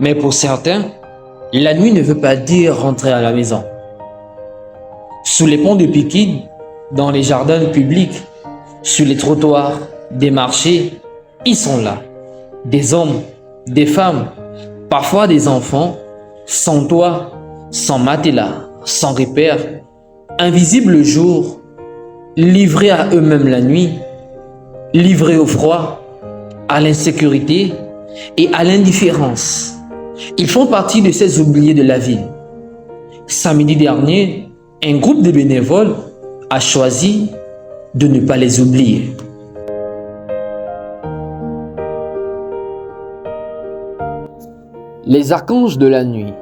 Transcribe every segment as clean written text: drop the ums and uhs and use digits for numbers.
Mais pour certains, la nuit ne veut pas dire rentrer à la maison. Sous les ponts de Pikine, dans les jardins publics, sur les trottoirs, des marchés, ils sont là. Des hommes, des femmes, parfois des enfants, sans toit, sans matelas, sans repère, invisibles le jour, livrés à eux-mêmes la nuit, livrés au froid, à l'insécurité et à l'indifférence. Ils font partie de ces oubliés de la ville. Samedi dernier, un groupe de bénévoles a choisi de ne pas les oublier. Les archanges de la nuit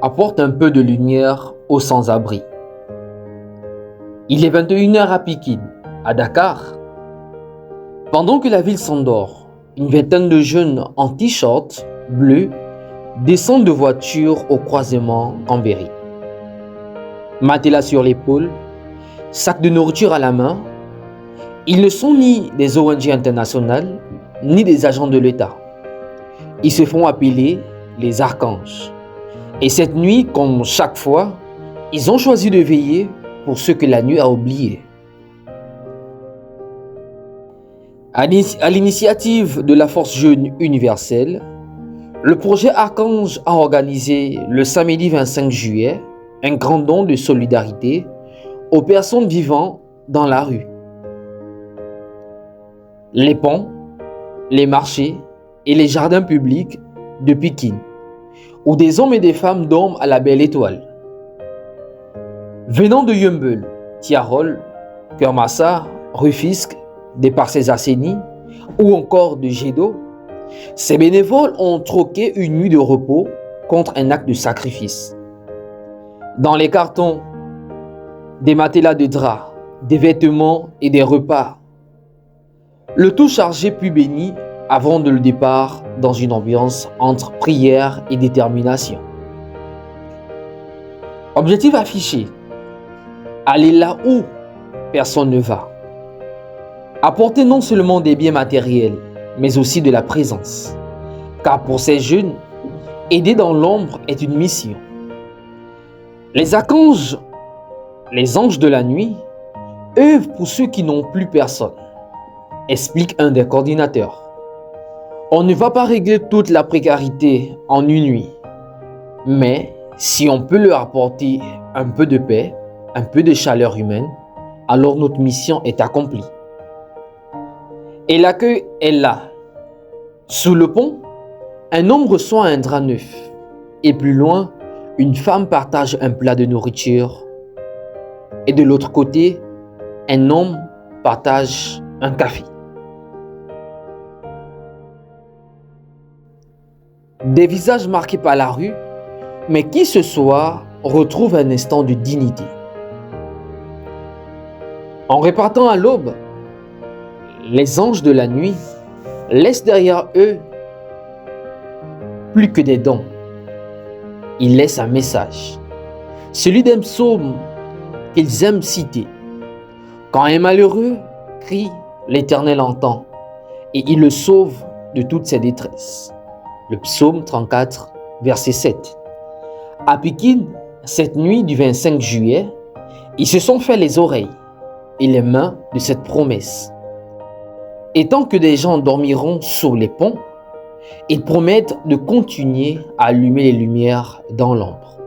apportent un peu de lumière aux sans-abri. Il est 21h à Pikine, à Dakar. Pendant que la ville s'endort, une vingtaine de jeunes en t-shirt bleu descendent de voitures au croisement Cambéry. Matelas sur l'épaule, sac de nourriture à la main, ils ne sont ni des ONG internationales, ni des agents de l'État. Ils se font appeler les archanges. Et cette nuit, comme chaque fois, ils ont choisi de veiller pour ceux que la nuit a oubliés. À l'initiative de la Force Jeune Universelle, le projet Archange a organisé le samedi 25 juillet un grand don de solidarité aux personnes vivant dans la rue. Les ponts, les marchés et les jardins publics de Pikine, où des hommes et des femmes dorment à la belle étoile. Venant de Yeumbeul, Tiarol, Kermassa, Rufisque, des Parcelles Assainies ou encore de Gédo, ces bénévoles ont troqué une nuit de repos contre un acte de sacrifice. Dans les cartons, des matelas de draps, des vêtements et des repas. Le tout chargé puis béni avant de le départ dans une ambiance entre prière et détermination. Objectif affiché, aller là où personne ne va. Apporter non seulement des biens matériels, mais aussi de la présence. Car pour ces jeunes, aider dans l'ombre est une mission. Les archanges, les anges de la nuit, œuvrent pour ceux qui n'ont plus personne, explique un des coordinateurs. On ne va pas régler toute la précarité en une nuit, mais si on peut leur apporter un peu de paix, un peu de chaleur humaine, alors notre mission est accomplie. Et l'accueil est là. Sous le pont, un homme reçoit un drap neuf. Et plus loin, une femme partage un plat de nourriture. Et de l'autre côté, un homme partage un café. Des visages marqués par la rue, mais qui ce soir retrouve un instant de dignité. En repartant à l'aube, les anges de la nuit laissent derrière eux plus que des dons. Ils laissent un message, celui d'un psaume qu'ils aiment citer. Quand un malheureux crie, l'Éternel entend et il le sauve de toutes ses détresses. Le psaume 34, verset 7. À Pikine, cette nuit du 25 juillet, ils se sont fait les oreilles et les mains de cette promesse. Et tant que des gens dormiront sur les ponts, ils promettent de continuer à allumer les lumières dans l'ombre.